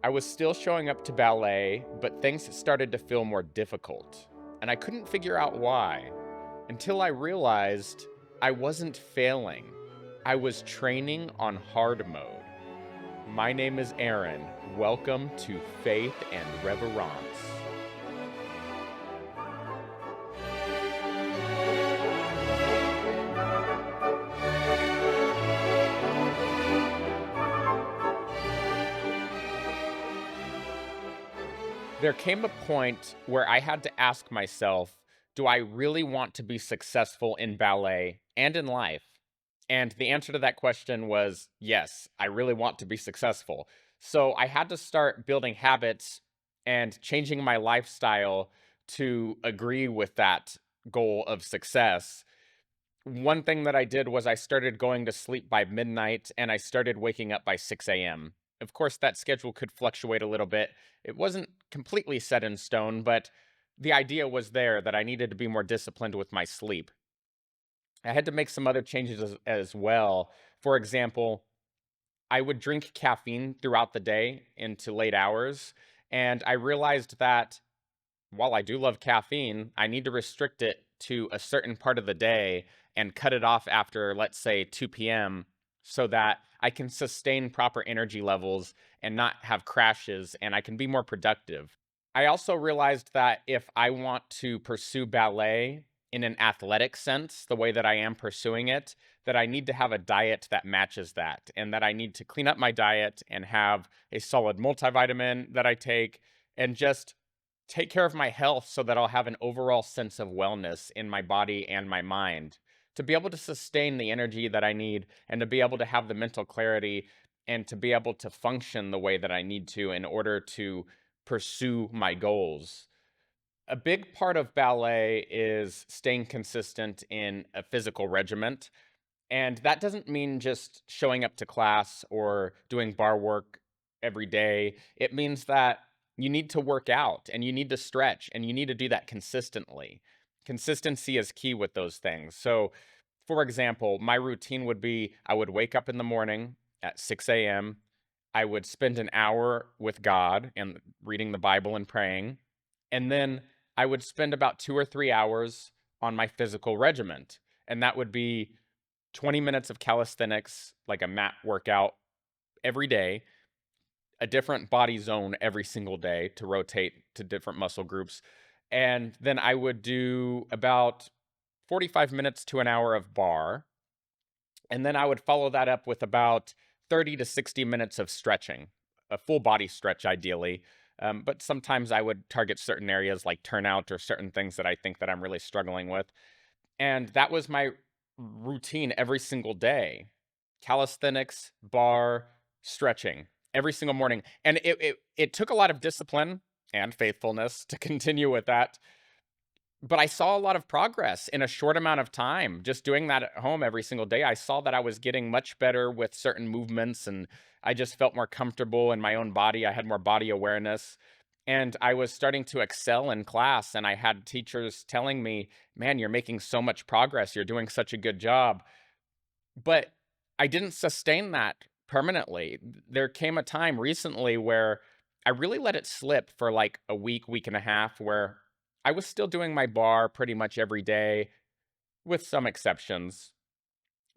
I was still showing up to ballet, but things started to feel more difficult. And I couldn't figure out why until I realized I wasn't failing. I was training on hard mode. My name is Aaron. Welcome to Faith and Reverence. There came a point where I had to ask myself, do I really want to be successful in ballet and in life? And the answer to that question was yes, I really want to be successful. So I had to start building habits and changing my lifestyle to agree with that goal of success. One thing that I did was I started going to sleep by midnight and I started waking up by 6 a.m. Of course, that schedule could fluctuate a little bit. It wasn't completely set in stone, but the idea was there that I needed to be more disciplined with my sleep. I had to make some other changes as well. For example, I would drink caffeine throughout the day into late hours. And I realized that while I do love caffeine, I need to restrict it to a certain part of the day and cut it off after, let's say, 2 p.m., so that I can sustain proper energy levels and not have crashes and I can be more productive. I also realized that if I want to pursue ballet in an athletic sense, the way that I am pursuing it, that I need to have a diet that matches that, and that I need to clean up my diet and have a solid multivitamin that I take and just take care of my health so that I'll have an overall sense of wellness in my body and my mind to be able to sustain the energy that I need and to be able to have the mental clarity and to be able to function the way that I need to in order to pursue my goals. A big part of ballet is staying consistent in a physical regiment. And that doesn't mean just showing up to class or doing bar work every day. It means that you need to work out and you need to stretch and you need to do that consistently. Consistency is key with those things. So, for example, my routine would be I would wake up in the morning at 6 a.m. I would spend an hour with God and reading the Bible and praying. And then I would spend about 2 or 3 hours on my physical regiment. And that would be 20 minutes of calisthenics, like a mat workout every day, a different body zone every single day to rotate to different muscle groups. And then I would do about 45 minutes to an hour of bar. And then I would follow that up with about 30 to 60 minutes of stretching, a full body stretch ideally. But sometimes I would target certain areas like turnout or certain things that I think that I'm really struggling with. And that was my routine every single day. Calisthenics, bar, stretching every single morning. And it took a lot of discipline and faithfulness to continue with that. But I saw a lot of progress in a short amount of time. Just doing that at home every single day, I saw that I was getting much better with certain movements and I just felt more comfortable in my own body. I had more body awareness and I was starting to excel in class. And I had teachers telling me, man, you're making so much progress. You're doing such a good job. But I didn't sustain that permanently. There came a time recently where I really let it slip for like a week, week and a half, where I was still doing my bar pretty much every day, with some exceptions.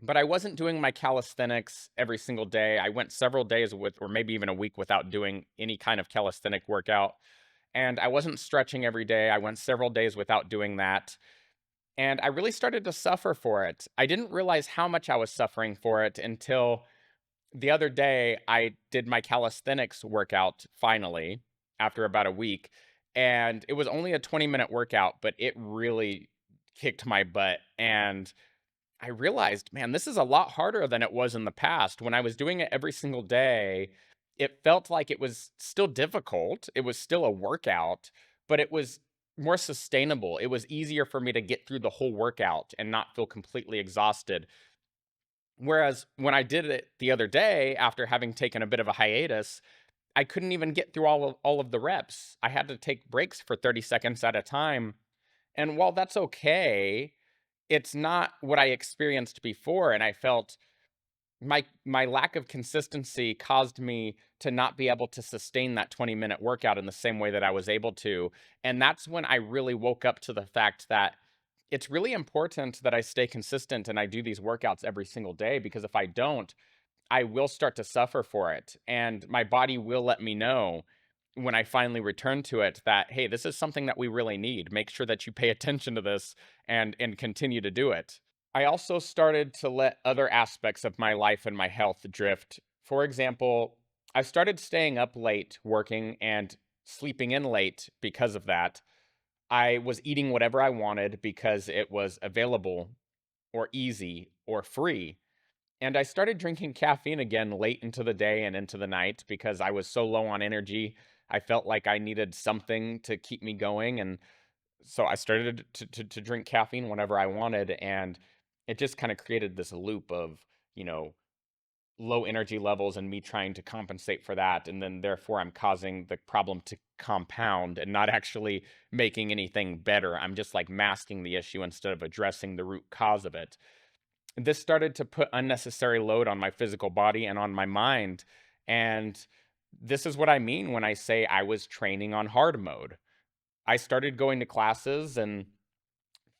But I wasn't doing my calisthenics every single day. I went several days with, or maybe even a week without doing any kind of calisthenic workout. And I wasn't stretching every day. I went several days without doing that. And I really started to suffer for it. I didn't realize how much I was suffering for it until the other day I did my calisthenics workout finally after about a week. And it was only a 20-minute workout, but it really kicked my butt. And I realized, man, this is a lot harder than it was in the past. When I was doing it every single day, it felt like it was still difficult. It was still a workout, but it was more sustainable. It was easier for me to get through the whole workout and not feel completely exhausted. Whereas when I did it the other day, after having taken a bit of a hiatus, I couldn't even get through all of the reps. I had to take breaks for 30 seconds at a time. And while that's okay, it's not what I experienced before. And I felt my lack of consistency caused me to not be able to sustain that 20-minute workout in the same way that I was able to. And that's when I really woke up to the fact that it's really important that I stay consistent and I do these workouts every single day, because if I don't, I will start to suffer for it. And my body will let me know when I finally return to it that, hey, this is something that we really need. Make sure that you pay attention to this and continue to do it. I also started to let other aspects of my life and my health drift. For example, I started staying up late working and sleeping in late because of that. I was eating whatever I wanted because it was available or easy or free. And I started drinking caffeine again late into the day and into the night because I was so low on energy. I felt like I needed something to keep me going. And so I started to drink caffeine whenever I wanted. And it just kind of created this loop of, you know, low energy levels and me trying to compensate for that. And then therefore I'm causing the problem to compound and not actually making anything better. I'm just like masking the issue instead of addressing the root cause of it. This started to put unnecessary load on my physical body and on my mind. And this is what I mean when I say I was training on hard mode. I started going to classes and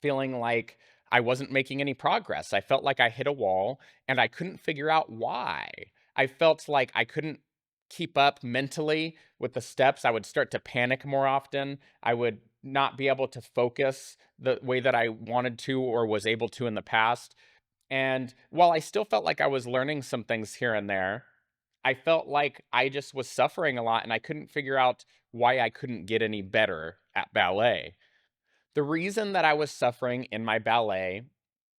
feeling like I wasn't making any progress. I felt like I hit a wall and I couldn't figure out why. I felt like I couldn't keep up mentally with the steps. I would start to panic more often. I would not be able to focus the way that I wanted to or was able to in the past. And while I still felt like I was learning some things here and there, I felt like I just was suffering a lot and I couldn't figure out why I couldn't get any better at ballet. The reason that I was suffering in my ballet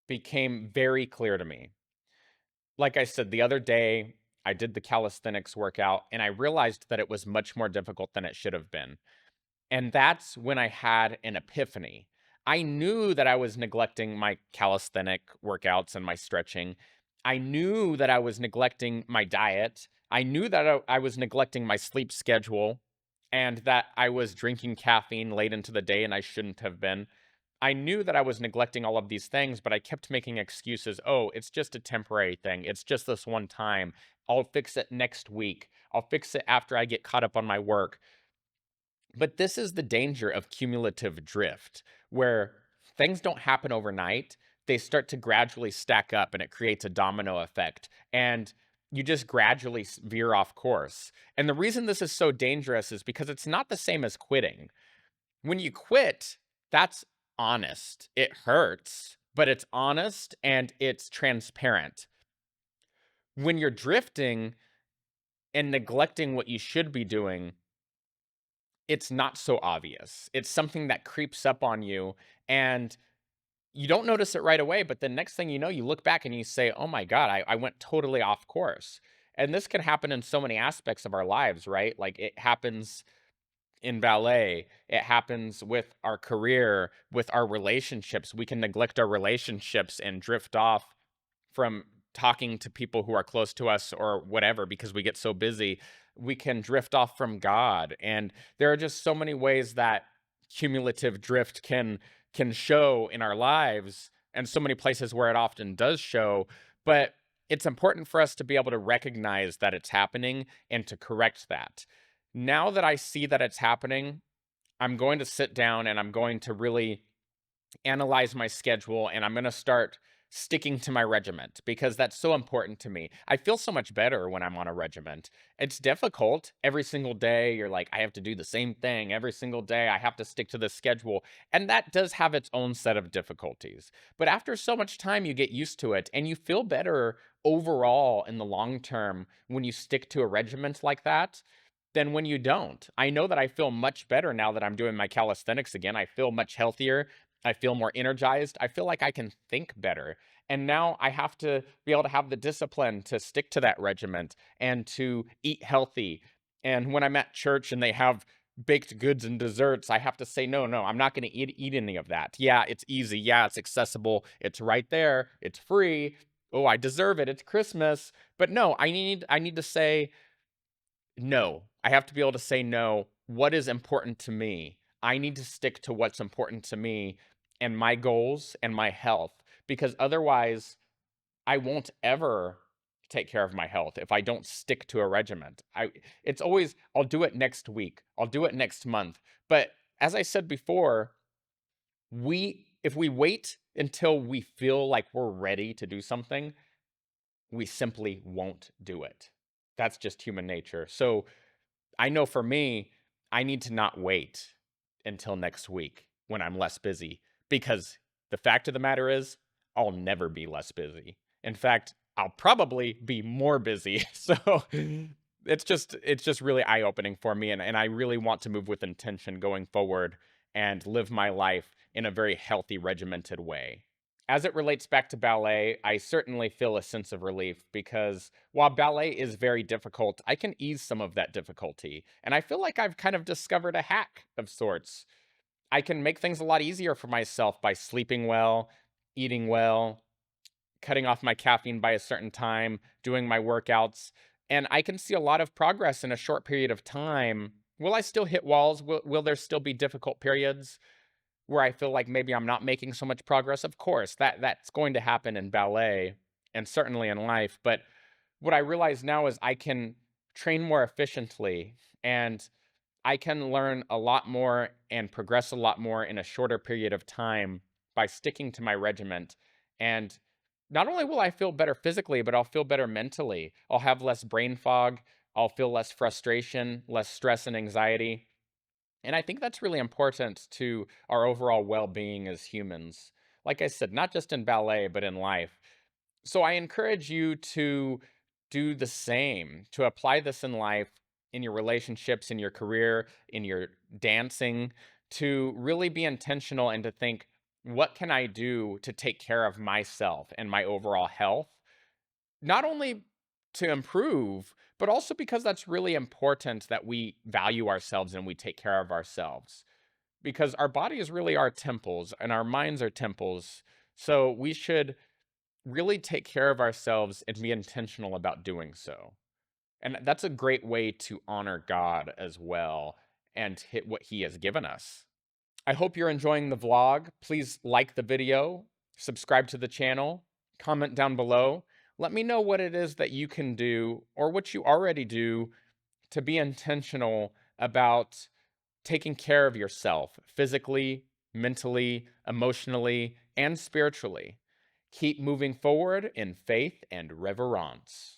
became very clear to me. Like I said, the other day, I did the calisthenics workout and I realized that it was much more difficult than it should have been. And that's when I had an epiphany. I knew that I was neglecting my calisthenic workouts and my stretching. I knew that I was neglecting my diet. I knew that I was neglecting my sleep schedule and that I was drinking caffeine late into the day and I shouldn't have been. I knew that I was neglecting all of these things, but I kept making excuses. Oh, it's just a temporary thing. It's just this one time. I'll fix it next week. I'll fix it after I get caught up on my work. But this is the danger of cumulative drift, where things don't happen overnight. They start to gradually stack up and it creates a domino effect. And you just gradually veer off course. And the reason this is so dangerous is because it's not the same as quitting. When you quit, that's honest. It hurts, but it's honest and it's transparent. When you're drifting and neglecting what you should be doing, it's not so obvious. It's something that creeps up on you and you don't notice it right away. But the next thing you know, you look back and you say, oh my God, I went totally off course. And this can happen in so many aspects of our lives, right? Like it happens in ballet, it happens with our career, with our relationships. We can neglect our relationships and drift off from talking to people who are close to us or whatever because we get so busy. We can drift off from God. And there are just so many ways that cumulative drift can show in our lives and so many places where it often does show. But it's important for us to be able to recognize that it's happening and to correct that. Now that I see that it's happening, I'm going to sit down and I'm going to really analyze my schedule and I'm going to start sticking to my regiment because that's so important to me. I feel so much better when I'm on a regiment. It's difficult every single day. You're like, I have to do the same thing every single day. I have to stick to the schedule. And that does have its own set of difficulties. But after so much time, you get used to it and you feel better overall in the long term when you stick to a regiment like that than when you don't. I know that I feel much better now that I'm doing my calisthenics again. I feel much healthier. I feel more energized. I feel like I can think better. And now I have to be able to have the discipline to stick to that regiment and to eat healthy. And when I'm at church and they have baked goods and desserts, I have to say, no, no, I'm not going to eat any of that. Yeah, it's easy. Yeah, it's accessible. It's right there. It's free. Oh, I deserve it. It's Christmas. But no, I need to say, no. I have to be able to say no. What is important to me? I need to stick to what's important to me and my goals and my health because otherwise I won't ever take care of my health if I don't stick to a regimen. It's always, I'll do it next week, I'll do it next month. But as I said before, if we wait until we feel like we're ready to do something, we simply won't do it. That's just human nature. So I know for me, I need to not wait until next week when I'm less busy, because the fact of the matter is, I'll never be less busy. In fact, I'll probably be more busy. So it's just really eye-opening for me, and I really want to move with intention going forward and live my life in a very healthy, regimented way. As it relates back to ballet, I certainly feel a sense of relief because while ballet is very difficult, I can ease some of that difficulty. And I feel like I've kind of discovered a hack of sorts. I can make things a lot easier for myself by sleeping well, eating well, cutting off my caffeine by a certain time, doing my workouts. And I can see a lot of progress in a short period of time. Will I still hit walls? Will there still be difficult periods where I feel like maybe I'm not making so much progress? Of course, that's going to happen in ballet and certainly in life. But what I realize now is I can train more efficiently, and I can learn a lot more and progress a lot more in a shorter period of time by sticking to my regiment. And not only will I feel better physically, but I'll feel better mentally. I'll have less brain fog. I'll feel less frustration, less stress and anxiety. And I think that's really important to our overall well being as humans. Like I said, not just in ballet, but in life. So I encourage you to do the same, to apply this in life, in your relationships, in your career, in your dancing, to really be intentional and to think, what can I do to take care of myself and my overall health? Not only to improve, but also because that's really important that we value ourselves and we take care of ourselves. Because our bodies really are temples and our minds are temples. So we should really take care of ourselves and be intentional about doing so. And that's a great way to honor God as well and hit what He has given us. I hope you're enjoying the vlog. Please like the video, subscribe to the channel, comment down below. Let me know what it is that you can do or what you already do to be intentional about taking care of yourself physically, mentally, emotionally, and spiritually. Keep moving forward in faith and reverence.